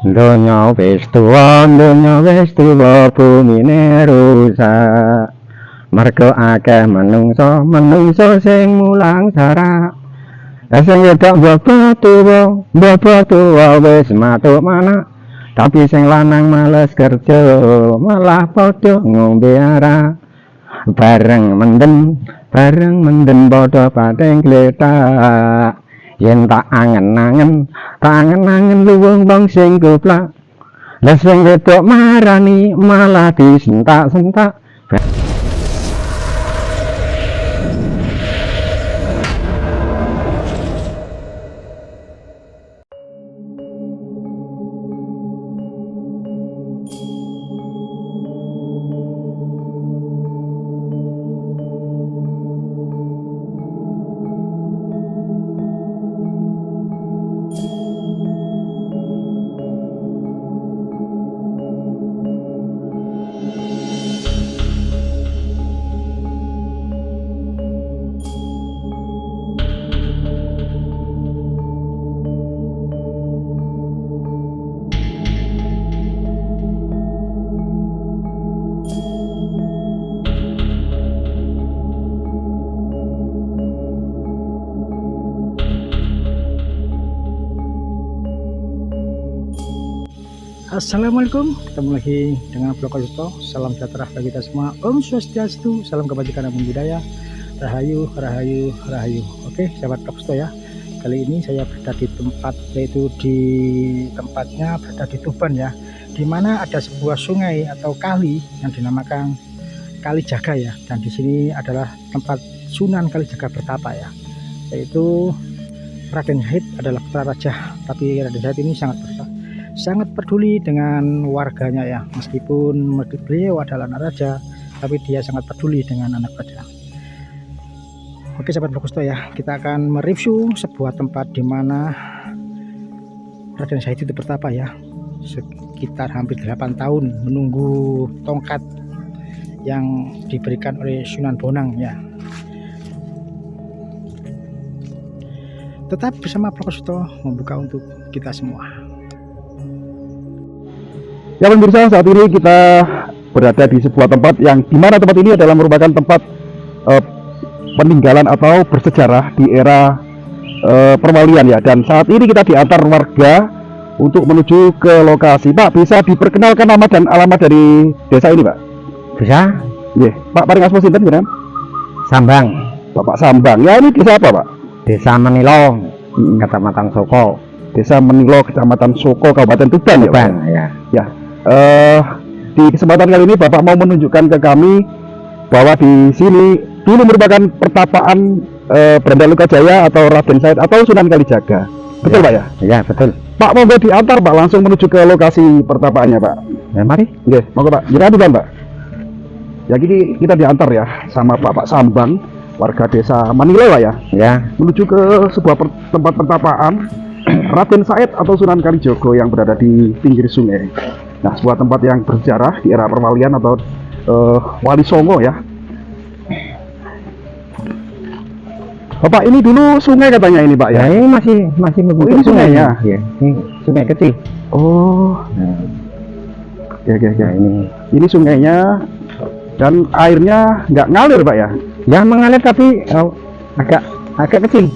Donya wis tuwa bumine rusak. Mergo akeh menungso sing mulang sara. Sing wedok mbok tuwa wis matuk mana. Tapi sing lanang males kerja, malah padha ngombe arak. Bareng menden padha pating gletak. Yen tak angen-angen luwung bang sing goblak. Lah sing wedok marani malah disentak-sentak. Assalamualaikum, ketemu lagi dengan Vlog Yuto. Salam sejahtera bagi kita semua. Om Swastiastu, salam kebajikan dan budaya. Rahayu, rahayu, rahayu. Oke, sahabat Vlog Yuto ya. Kali ini saya berada di tempat, yaitu di tempatnya berada di Tuban ya, dimana ada sebuah sungai atau kali yang dinamakan Kali Jaga ya. Dan di sini adalah tempat Sunan Kalijaga bertapa ya, yaitu Raden Said adalah putra raja, tapi Raden Said ini sangat peduli dengan warganya ya. Meskipun beliau adalah anak raja, tapi dia sangat peduli dengan anak raja. Oke sahabat Vlog Yuto ya, kita akan mereview sebuah tempat di mana Raden Said itu bertapa ya, sekitar hampir 8 tahun menunggu tongkat yang diberikan oleh Sunan Bonang ya. Tetap bersama Vlog Yuto membuka untuk kita semua. Ya pemirsa, saat ini kita berada di sebuah tempat yang dimana tempat ini adalah merupakan tempat peninggalan atau bersejarah di era perwalian ya. Dan saat ini kita diantar warga untuk menuju ke lokasi. Pak, bisa diperkenalkan nama dan alamat dari desa ini, Pak? Bisa? Iya, Pak, paling asma sinten jenengan? Sambang. Bapak Sambang. Ya, ini desa apa, Pak? Desa Menilo, Kecamatan Soko. Desa Menilo, Kecamatan Soko, Kabupaten Tuban ya, Pak? Ya. Ya. Di kesempatan kali ini Bapak mau menunjukkan ke kami bahwa di sini dulu merupakan pertapaan Branda Lukajaya atau Raden Said atau Sunan Kalijaga. Betul ya, Pak ya? Iya betul. Pak, mau diantar Pak langsung menuju ke lokasi pertapaannya Pak. Ya mari. Oke, monggo Pak. Jadi duluan Pak. Ya gini kita diantar ya sama Bapak Sambang, warga desa Manilo ya. Ya. Menuju ke sebuah tempat pertapaan Raden Said atau Sunan Kalijaga yang berada di pinggir sungai. Nah, sebuah tempat yang bersejarah di era perwalian atau Wali Songo ya. Bapak, ini dulu sungai katanya ini Pak ya? Ya ini masih ini sungainya? Ya, ini sungai kecil. Oh. Nah. Ya. Nah, ini sungainya dan airnya nggak ngalir Pak ya? Ya mengalir tapi agak kecil.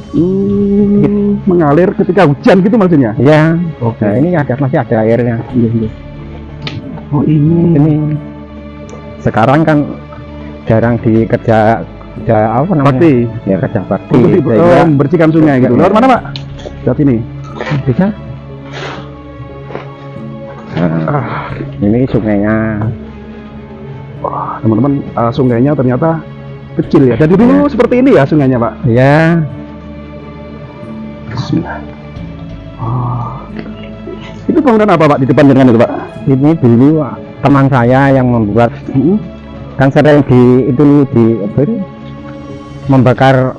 Mengalir ketika hujan gitu maksudnya? Ya. Oke. Nah, ini masih ada airnya. Iya. Oh ini sekarang kan jarang dikerja apa namanya? Bakti. Ya kerja bakti. Membersihkan sungai gitu. Lewat mana Pak? Lihat ini. Bisa. Nah, ini sungainya. Wah teman-teman, sungainya ternyata kecil ya. Jadi dulu seperti ini ya sungainya Pak? Ya. Bismillah. Itu bangunan apa Pak di depan jenengan itu Pak? Ini dulu teman saya yang membuat kan sering membakar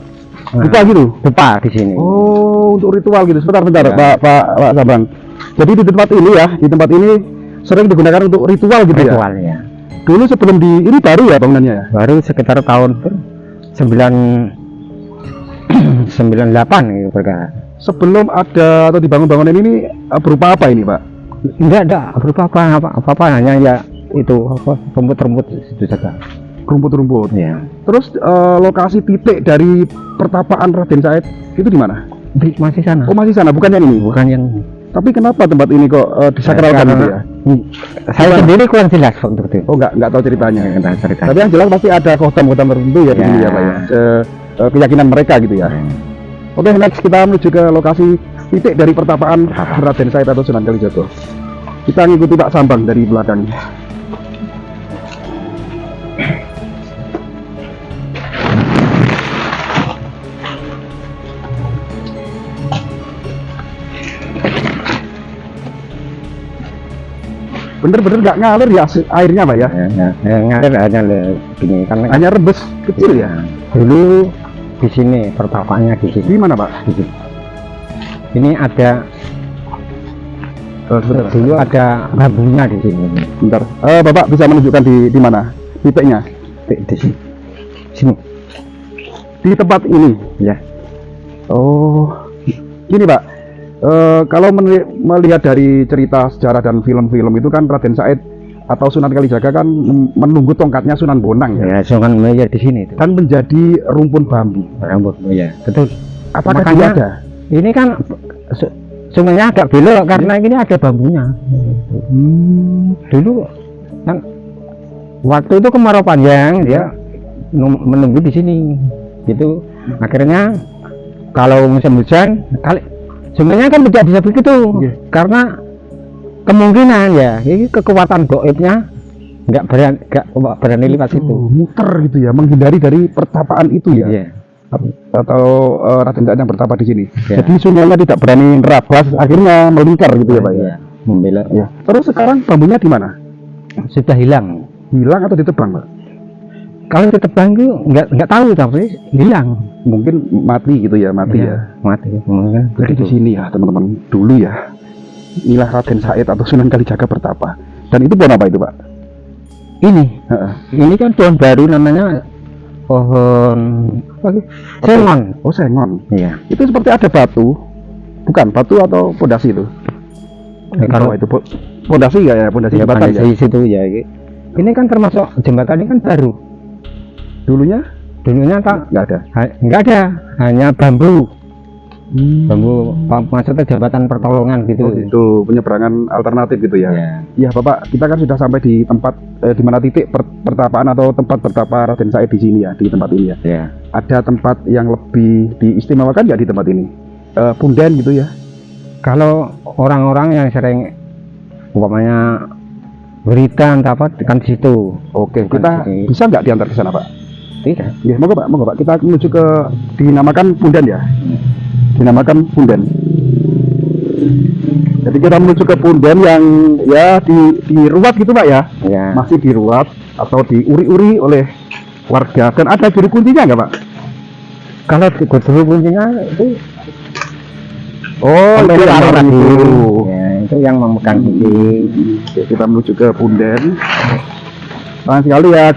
dupa gitu? Dupa di sini. Oh, untuk ritual gitu. Sebentar Ya. Pak Sabang. Jadi di tempat ini ya, sering digunakan untuk ritual gitu Ritual, ya? Dulu sebelum ini baru ya bangunannya ya? Baru sekitar tahun 98 gitu berkah. Sebelum ada atau dibangun bangunan ini berupa apa ini Pak? Enggak berupa apa hanya ya itu apa rumput-rumput itu saja. Rumput-rumput. Ya. Terus lokasi titik dari pertapaan Raden Said itu di mana? Masih sana. Oh masih sana, bukan yang ini. Bukan yang Tapi kenapa tempat ini kok disakralkan gitu ya? Saya sendiri kurang jelas untuk itu. Oh nggak tahu ceritanya. Enggak cerita. Tapi yang jelas pasti ada kota-kota tertentu ya di Ya. sini ya Pak ya. Keyakinan mereka gitu ya. Oke, next kita menuju ke lokasi titik dari pertapaan Raden Said atau Sunan Kalijaga. Kita ngikuti Pak Sambang dari belakang. Bener-bener nggak ngalir ya airnya Pak ya? Ngalir hanya gini kan. Hanya rebes kecil ya? Dulu di sini pertapaannya di sini. Di mana Pak? Di sini. Ini ada dulu ada bambunya di sini. Bentar, Bapak bisa menunjukkan di mana titiknya? Di sini. Sini. Di tempat ini. Ya. Oh, gini Pak. Kalau melihat dari cerita sejarah dan film-film itu kan Raden Said atau Sunan Kalijaga kan menunggu tongkatnya Sunan Bonang ya. Ya, Sunan ya di sini itu. Kan menjadi rumpun bambu. Rambut ya. Betul. Apakah Makanya dia ada? ini kan sungainya agak belok karena ini ada bambunya. Dulu kan waktu itu kemarau panjang dia menunggu di sini. Gitu. Akhirnya kalau musim hujan kali sungainya kan tidak bisa begitu karena kemungkinan ya ini kekuatan goibnya nggak berani lewat situ. Muter gitu ya, menghindari dari pertapaan itu ya. Iya. Atau Raden Said yang bertapa di sini. Ya. Jadi sungainya tidak berani nerabas, akhirnya melingkar gitu ya Pak ya. Membelok. Ya. Terus sekarang bambunya di mana? Sudah hilang. Hilang atau ditebang Pak? Kalau ditebang itu nggak tahu tapi hilang. Mungkin mati gitu ya, mati ya. Mati. Mungkin. Jadi di sini ya teman-teman, dulu ya inilah Raden Said atau Sunan Kalijaga bertapa. Dan itu pohon apa itu Pak? Ini kan pohon baru namanya pohon apa sih? Sengon. Oh sengon. Iya. Itu seperti ada batu, bukan batu atau pondasi itu? Kalau itu pondasi ya, pondasi jembatan ya. Di situ ya. Ini kan termasuk jembatan ini kan baru. Dulunya tak nggak ada, hanya bambu. Bambu maksudnya jembatan pertolongan gitu. Oh, itu penyeberangan alternatif gitu ya. Iya Bapak, kita kan sudah sampai di tempat di mana titik pertapaan atau tempat bertapa Raden Said di sini ya, di tempat ini ya. Ya. Ada tempat yang lebih diistimewakan nggak di tempat ini? Punden gitu ya. Kalau orang-orang yang sering umpamanya berita entah apa kan di situ. Oke, kita bisa nggak diantar ke sana Pak? Tidak. Ya, moga Pak. Kita menuju ke dinamakan Punden ya. Dinamakan Punden. Jadi kita menuju ke Punden yang ya diruat gitu Pak ya. Ya. Masih diruat atau diuri-uri oleh warga. Dan ada juru kuncinya nggak Pak? Kalau juru kuncinya itu itu yang tadi. itu. Ya, itu yang memegang kunci. Oke, kita menuju ke Punden. Sayang sekali ya,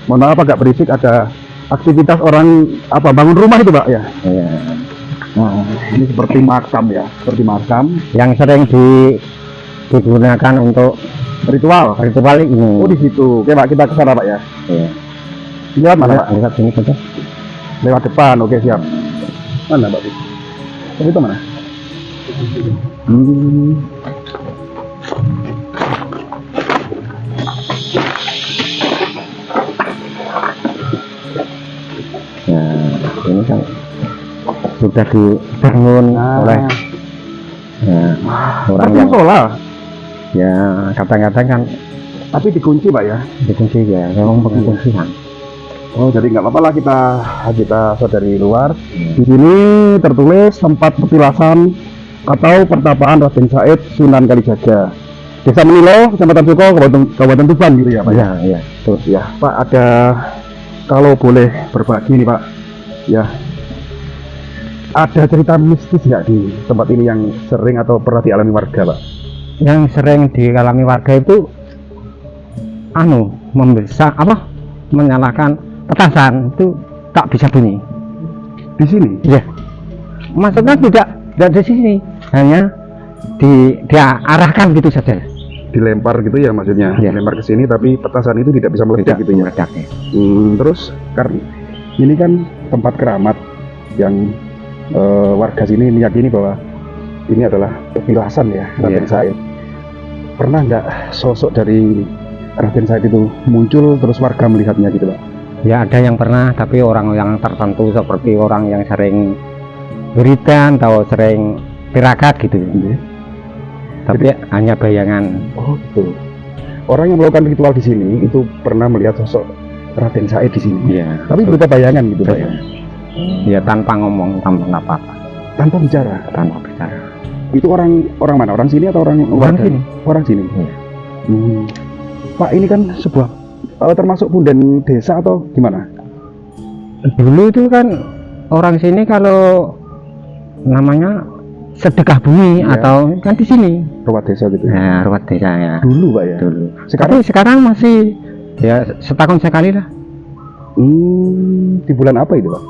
mohon maaf agak berisik, ada aktivitas orang bangun rumah itu Pak ya. Iya. Nah, ini seperti makam ya, seperti makam Yang sering digunakan untuk ritual. ini. Oh di situ. Oke Pak, kita ke sana Pak ya. Iya. Lewat mana Pak? Lewat sini saja. Lewat depan. Oke siap. Mana Pak? Itu mana? Ya, ini kan sudah dibangun oleh orang yang solar. Ya kadang-kadang kan Tapi dikunci Pak ya. dikunci ya, memang pakai kunci kan. Oh jadi nggak apa-apa lah kita saudari luar. Di sini tertulis tempat petilasan atau pertapaan Raden Said Sunan Kalijaga, Desa Menilo, Kecamatan Suko, Kabupaten Tuban gitu ya Pak. Iya. Terus ya Pak, ada kalau boleh berbagi nih Pak, ya ada cerita mistis nggak di tempat ini yang sering atau pernah dialami warga Pak? Yang sering dialami warga itu menyalakan petasan itu tak bisa bunyi. Di sini? Iya. Maksudnya tidak di sini, hanya dia arahkan gitu saja. Dilempar gitu ya maksudnya, Iya. dilempar ke sini tapi petasan itu tidak bisa meledak gitu ya. Meledak, ya. Terus karena ini kan tempat keramat yang warga sini meyakini bahwa ini adalah petilasan ya Raden Iya. Said. Pernah nggak sosok dari Raden Said itu muncul terus warga melihatnya gitu Pak? Ya ada yang pernah, tapi orang yang tertentu seperti orang yang sering wiridan atau sering tirakat gitu. Tapi hanya bayangan. Oh gitu. Orang yang melakukan ritual di sini itu pernah melihat sosok Raden Said di sini. Iya. Tapi berupa bayangan gitu Pak ya. Ya tanpa ngomong, tanpa apa-apa, Tanpa bicara. tanpa bicara. Itu orang mana? Orang sini atau orang Orang warga? sini. Orang sini. Iya. Pak ini kan sebuah termasuk punden desa atau gimana? Dulu itu kan orang sini kalau namanya sedekah bumi Iya. atau kan di sini. Ruwat desa gitu. Ya, ruwet desa ya. Dulu Pak ya. Dulu. Sekarang Tapi sekarang masih ya setahun sekali lah. di bulan apa itu Pak?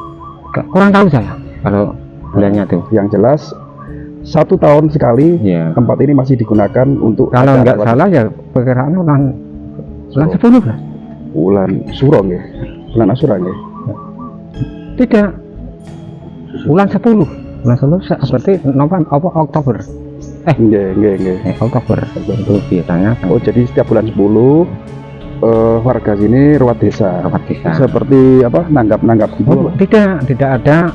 Kurang tahu saya kalau bulannya tuh. Yang jelas 1 tahun sekali Ya. tempat ini masih digunakan untuk Kalau acara nggak ruwat- salah ya perkiraan bulan 10 lah. bulan Suro ya. Bulan Asura ya. Tidak. Bulan 10. Bulan 10 seperti November apa Oktober. Nggih. Oktober itu biasanya kan Oh, jadi setiap bulan 10 warga sini ruwat desa. ruwet desa. Seperti apa? Nanggap gitu. Oh, tidak ada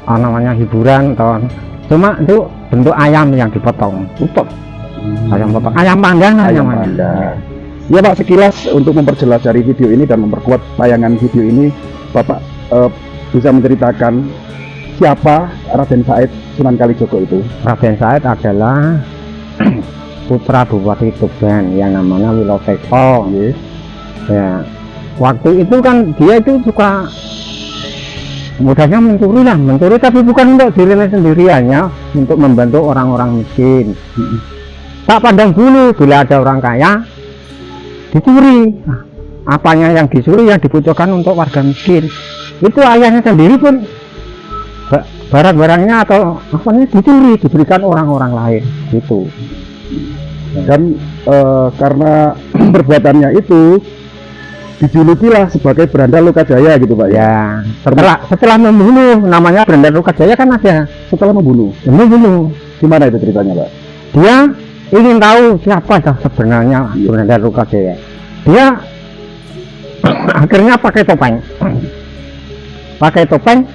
namanya hiburan atau cuma itu bentuk ayam yang dipotong. Ayam potong, ayam panggang Ayam namanya. panggang. Ya Pak, sekilas untuk memperjelas dari video ini dan memperkuat tayangan video ini, Bapak bisa menceritakan siapa Raden Said Sunan Kalijogo itu? Raden Said adalah putra Bupati Tuban yang namanya Wiloteko. Ya, waktu itu kan dia itu suka mudahnya mencuri tapi bukan untuk dirinya sendiriannya, untuk membantu orang-orang miskin. Tak pandang bulu, bila ada orang kaya dicuri. Nah, apanya yang dicuri yang dibutuhkan untuk warga miskin. Itu ayahnya sendiri pun barang-barangnya atau apanya dicuri, diberikan orang-orang lain gitu. Dan karena perbuatannya itu dijulukilah sebagai Berandal Lokajaya gitu Pak ya. Ya, setelah membunuh, namanya Berandal Lokajaya kan ada. Setelah membunuh, gimana itu ceritanya Pak? Dia ingin tahu siapa dah sebenarnya Berandal Lokajaya. Dia akhirnya pakai topeng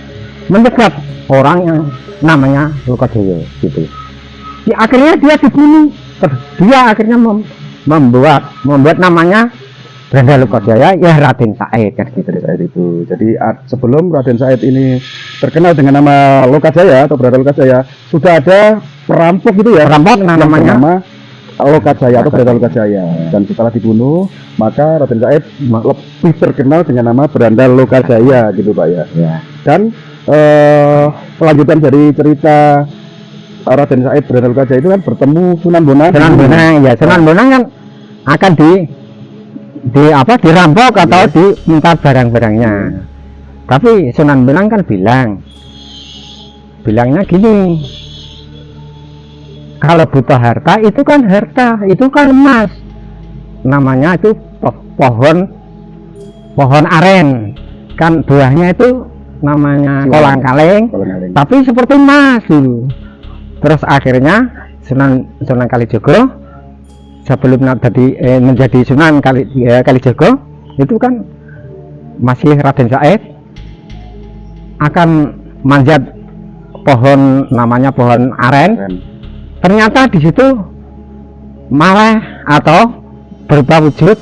mencegat orang yang namanya Lokajaya gitu. Akhirnya dia dibunuh. Dia akhirnya membuat namanya Berandal Lokajaya ya Raden Said kan gitu. Said itu. Jadi sebelum Raden Said ini terkenal dengan nama Lokajaya atau Berandal Lokajaya, sudah ada perampok gitu ya. Perampok yang namanya bernama Lokajaya atau Berandal Lokajaya. Dan setelah dibunuh, maka Raden Said lebih terkenal dengan nama Berandal Lokajaya gitu Pak ya. ya. Dan kelanjutan dari cerita Raden Said Berandal Lokajaya itu kan bertemu Sunan Bonang. Sunan Bonang kan akan dirampok atau diminta barang-barangnya. Tapi Sunan Bonang kan bilangnya gini, kalau butuh harta itu kan emas, namanya itu pohon aren, kan buahnya itu namanya kolang kaling, tapi seperti emas gitu. Terus akhirnya Sunan Kalijogo sebelum menjadi Sunan Kalijogo itu kan masih Raden Said akan manjat pohon namanya pohon aren. Ternyata di situ malah atau berubah wujud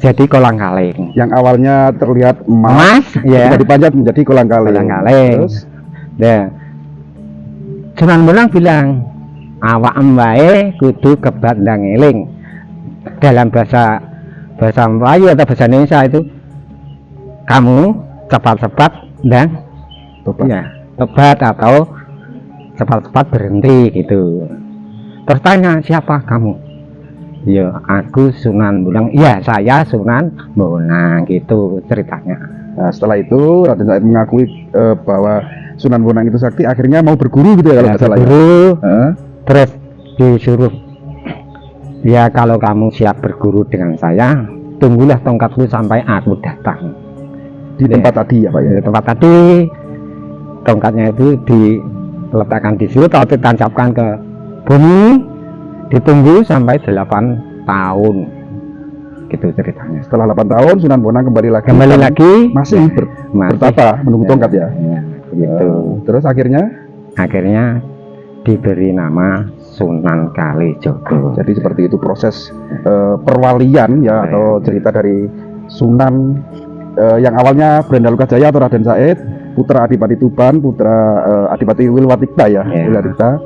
jadi kolang kaling. Yang awalnya terlihat emas, ya, dipanjat menjadi kolang kaling. Terus, Sunan Bonang bilang, awak embae kudu kebandang eling. Dalam bahasa Melayu atau bahasa Indonesia itu, kamu cepat-cepat dan tobat atau cepat-cepat berhenti gitu. Terus tanya, siapa kamu? Ya, aku Sunan Bonang. Ya, saya Sunan Bonang gitu ceritanya. Nah, setelah itu Raden Said mengakui bahwa Sunan Bonang itu sakti, akhirnya mau berguru gitu ya kalau nggak salah. Berguru. Terus disuruh, ya kalau kamu siap berguru dengan saya, tunggulah tongkatku sampai aku datang. Di tempat tadi ya Pak ya. Di tempat tadi, tongkatnya itu diletakkan di situ atau ditancapkan ke bumi, ditunggu sampai 8 tahun. Gitu ceritanya. Setelah 8 tahun Sunan Bonang kembali lagi. Masih bertapa menunggu tongkat ya. Gitu. Terus akhirnya diberi nama Sunan Kalijaga. Jadi seperti itu proses perwalian ya, atau cerita dari Sunan yang awalnya Brenda Lukajaya atau Raden Said, putra Adipati Tuban, putra Adipati Wilwatikta ya. Wilwatikta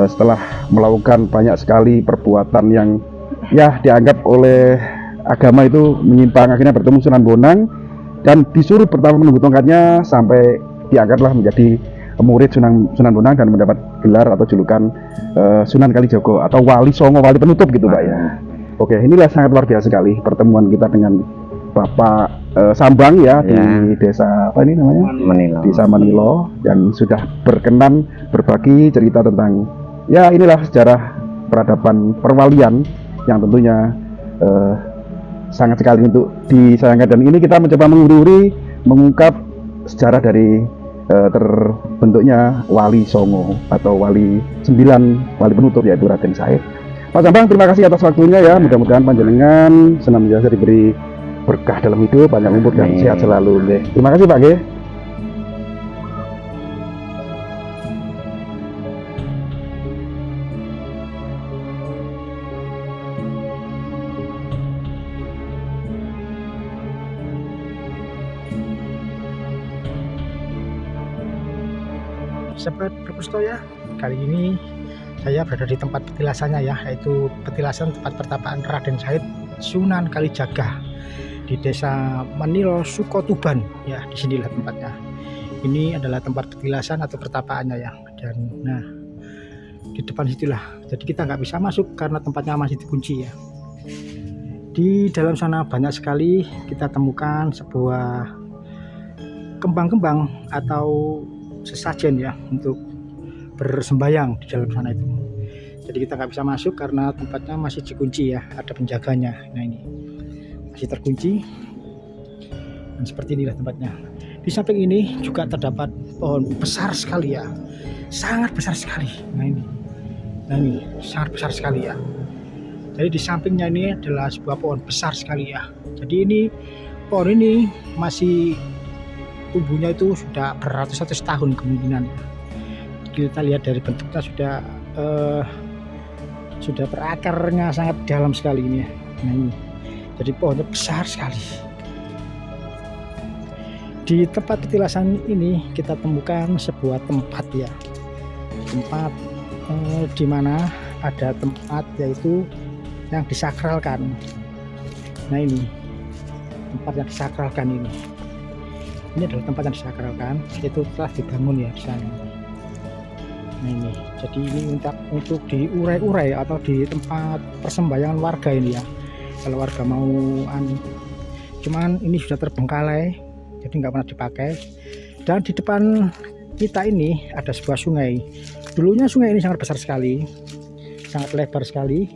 setelah melakukan banyak sekali perbuatan yang ya dianggap oleh agama itu menyimpang, akhirnya bertemu Sunan Bonang dan disuruh pertama menunggu tongkatnya sampai diangkatlah menjadi murid Sunan Bonang dan mendapat gelar atau julukan Sunan Kalijaga atau Wali Songo, Wali Penutup gitu Pak ya. Oke, inilah sangat luar biasa sekali pertemuan kita dengan Bapak Sambang ya, di desa apa ini namanya? Manilo. Desa Manilo, yang sudah berkenan berbagi cerita tentang ya inilah sejarah peradaban perwalian yang tentunya sangat sekali untuk disayangkan, dan ini kita mencoba menguri-uri mengungkap sejarah dari terbentuknya Wali Songo atau Wali 9 Wali Penutup yaitu Raden Said. Pak Sambang, terima kasih atas waktunya ya, mudah-mudahan panjenengan senantiasa diberi berkah dalam hidup, banyak umur dan sehat selalu. Terima kasih Pak G. Sahabat Perpusto ya, kali ini saya berada di tempat petilasannya ya, yaitu petilasan tempat pertapaan Raden Said Sunan Kalijaga di desa Manilo, Sukotuban ya. Disinilah tempatnya. Ini adalah tempat petilasan atau pertapaannya ya, dan nah di depan situlah. Jadi kita nggak bisa masuk karena tempatnya masih dikunci ya. Di dalam sana banyak sekali kita temukan sebuah kembang-kembang atau sesajen ya untuk bersembayang di dalam sana itu. Jadi kita nggak bisa masuk karena tempatnya masih dikunci ya, ada penjaganya. Nah ini masih terkunci dan seperti inilah tempatnya. Di samping ini juga terdapat pohon besar sekali ya, sangat besar sekali. Nah ini sangat besar sekali ya. Jadi di sampingnya ini adalah sebuah pohon besar sekali ya. Jadi ini pohon ini masih tumbuhnya itu sudah beratus-ratus tahun kemungkinan ya. Kita lihat dari bentuknya sudah berakarnya sangat dalam sekali ini ya. Nah ini jadi pohonnya besar sekali. Di tempat petilasan ini kita temukan sebuah tempat ya, tempat di mana ada tempat yaitu yang disakralkan. Nah ini tempat yang disakralkan ini. Ini adalah tempat yang disakralkan, itu telah dibangun ya di sana. Nah ini, jadi ini untuk diurai-urai atau di tempat persembahyangan warga ini ya. Kalau warga mau cuman ini sudah terbengkalai, jadi nggak pernah dipakai. Dan di depan kita ini ada sebuah sungai. Dulunya sungai ini sangat besar sekali, sangat lebar sekali.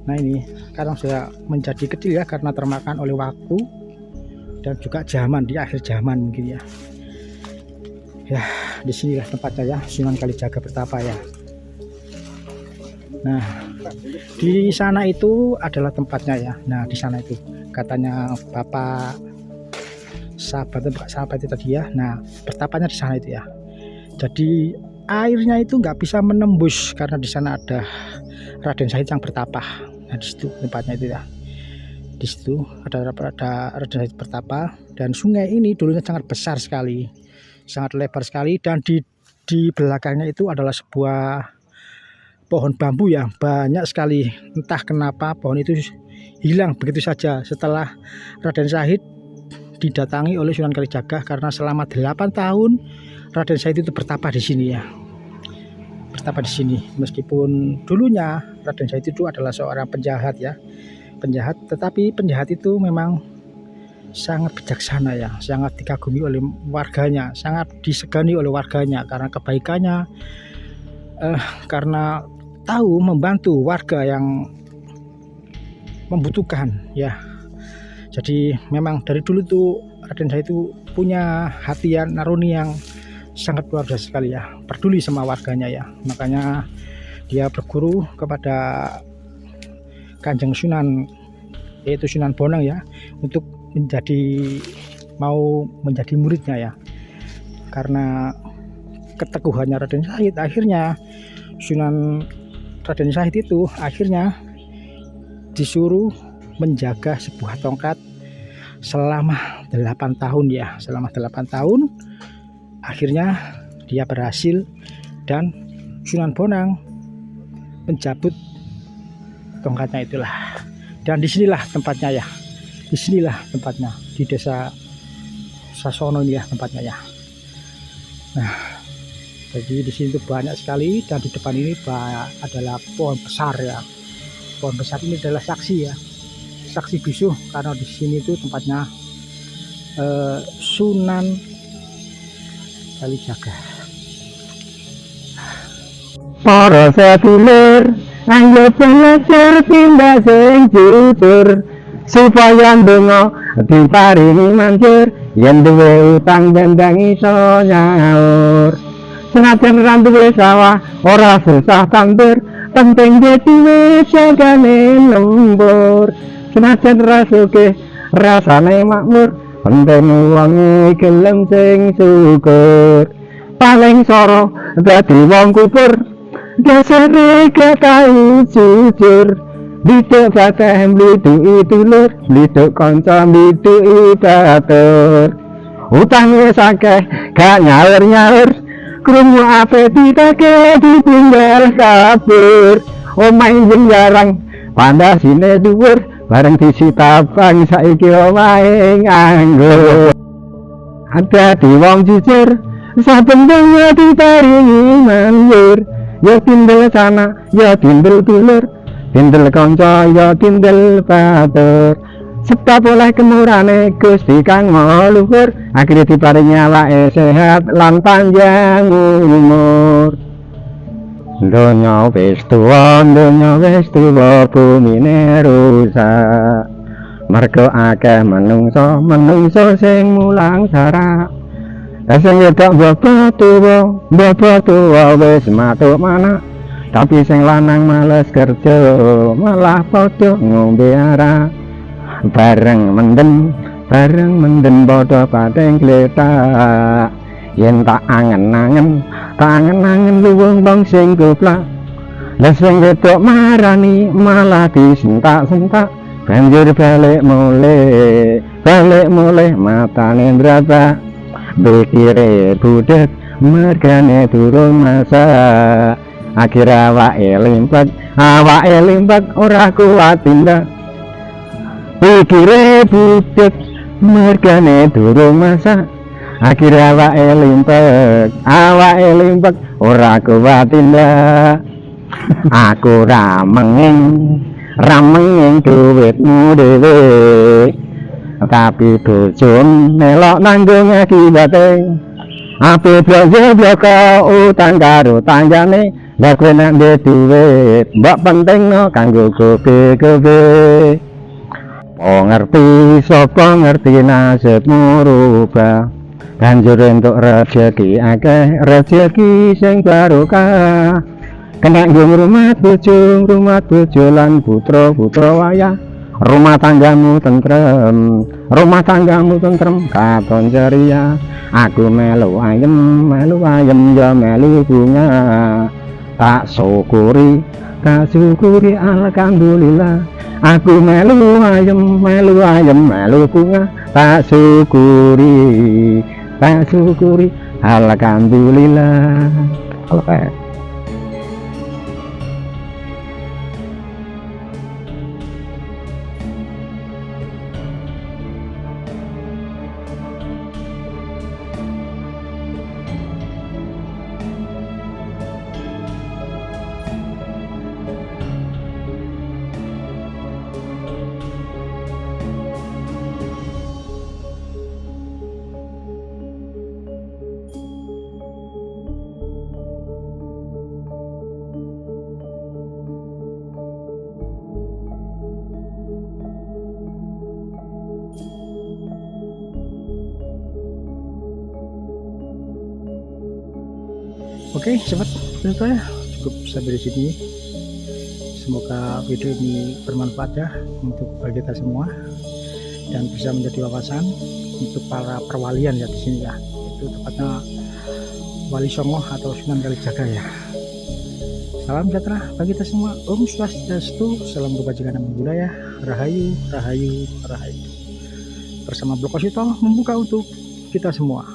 Nah ini sekarang sudah menjadi kecil ya karena termakan oleh waktu dan juga zaman, di akhir zaman mungkin ya. Ya, disinilah tempatnya ya, Sunan Kalijaga bertapa ya. Nah, di sana itu adalah tempatnya ya. Nah, di sana itu katanya Bapak sahabat itu tadi ya. Nah, bertapanya di sana itu ya. Jadi airnya itu nggak bisa menembus karena di sana ada Raden Said yang bertapa. Nah, di situ tempatnya itu ya. Di situ ada Raden Said bertapa, dan sungai ini dulunya sangat besar sekali, sangat lebar sekali, dan di belakangnya itu adalah sebuah pohon bambu ya, banyak sekali. Entah kenapa pohon itu hilang begitu saja setelah Raden Said didatangi oleh Sunan Kalijaga, karena selama 8 tahun Raden Said itu bertapa di sini ya. Bertapa di sini, meskipun dulunya Raden Said itu adalah seorang penjahat ya. Penjahat, tetapi penjahat itu memang sangat bijaksana ya, sangat dikagumi oleh warganya, sangat disegani oleh warganya karena kebaikannya, karena tahu membantu warga yang membutuhkan ya. Jadi memang dari dulu tuh Raden Syah itu punya hati yang naruni yang sangat luar biasa sekali ya, peduli sama warganya ya. Makanya dia berguru kepada Kanjeng Sunan, yaitu Sunan Bonang ya, untuk mau menjadi muridnya ya. Karena keteguhannya Raden Syahid, akhirnya Sunan Raden Syahid itu akhirnya disuruh menjaga sebuah tongkat selama 8 tahun ya. Selama 8 tahun akhirnya dia berhasil dan Sunan Bonang mencabut tongkatnya itulah. Dan disinilah tempatnya ya. Disinilah tempatnya, di desa Sasono ini ya tempatnya ya. Nah, jadi di sini tuh banyak sekali, dan di depan ini adalah pohon besar ya. Pohon besar ini adalah saksi ya, saksi bisu, karena di sini tuh tempatnya Sunan Kalijaga. Para sedulur, ayo belajar tindak sing jujur, supaya ndonga diparingi manjur, yen duwe utang bendang iso nyaur. Senajan ra duwe sawah ora susah tandur, penting duwe jagane lembur. Senajan ra sugih rasane makmur, penting wong gelem sing syukur. Paling soro dadi wong kubur, dasare gak tau jujur. Biduk bateh mliduki dulur, biduk kanca mliduki batur. Utang wis akeh gak nyaur-nyaur, krungu ape ditake ditinggal kabur. Omahe sing jarang pandasine dhuwur, bareng disita bang saiki omahe nganggur. Ada di wong jujur, saben dina diparingi manjur. Ya tindel sana, ya tindel dulur, tindel kanca, ya tindel batur. Sebab oleh kemurane Gusti kang Maha Luhur, akhire diparingi awake sehat lan panjang umur. Donya wis tuwa, bumine rusak. Merga akeh menungso sing mulang sara. Sing wedok mbok tuwa wis matuk mana, tapi sing lanang males kerja, malah padha ngombe arak. Bareng menden padha pating gletak. Yen tak angen-angen luwung bang sing goblak. Lah sing wedok marani malah disentak-sentak, banjur balik mulih matane ndrata. Pikire budek mergane durung masak, akhir awake limpak ora kuat tindak. Pikire budek mergane durung masak, akhir awake limpak ora kuat tindak. Aku ramenging duwitmu dhewe, tapi bojomu melok nanggung akibate. Ape bloko utang karo tanggane, lha kowe nek duwe duwit mbok pentingno kanggo gobe-gobe. Sapa ngerti nasibmu rubah, banjur entuk rejeki akeh, rejeki sing barokah. Kena ngrumat bojo lan putra wayah. Rumah tanggamu tentrem, katon ceria. Aku melu ayem ya melu bunga. Tak syukuri alhamdulillah. Aku melu ayem melu bunga. Tak syukuri alhamdulillah. Alhamdulillah. Oke, sobat Penuto ya, cukup sampai di sini. Semoga video ini bermanfaat ya untuk bagi kita semua dan bisa menjadi wawasan untuk para perwalian ya di sini ya. Itu tepatnya Wali Songo atau Sunan Kalijaga ya. Salam sejahtera bagi kita semua. Om Swastiastu, salam kebajikan dan budaya. Rahayu, rahayu, rahayu. Bersama Bloko Sito membuka untuk kita semua.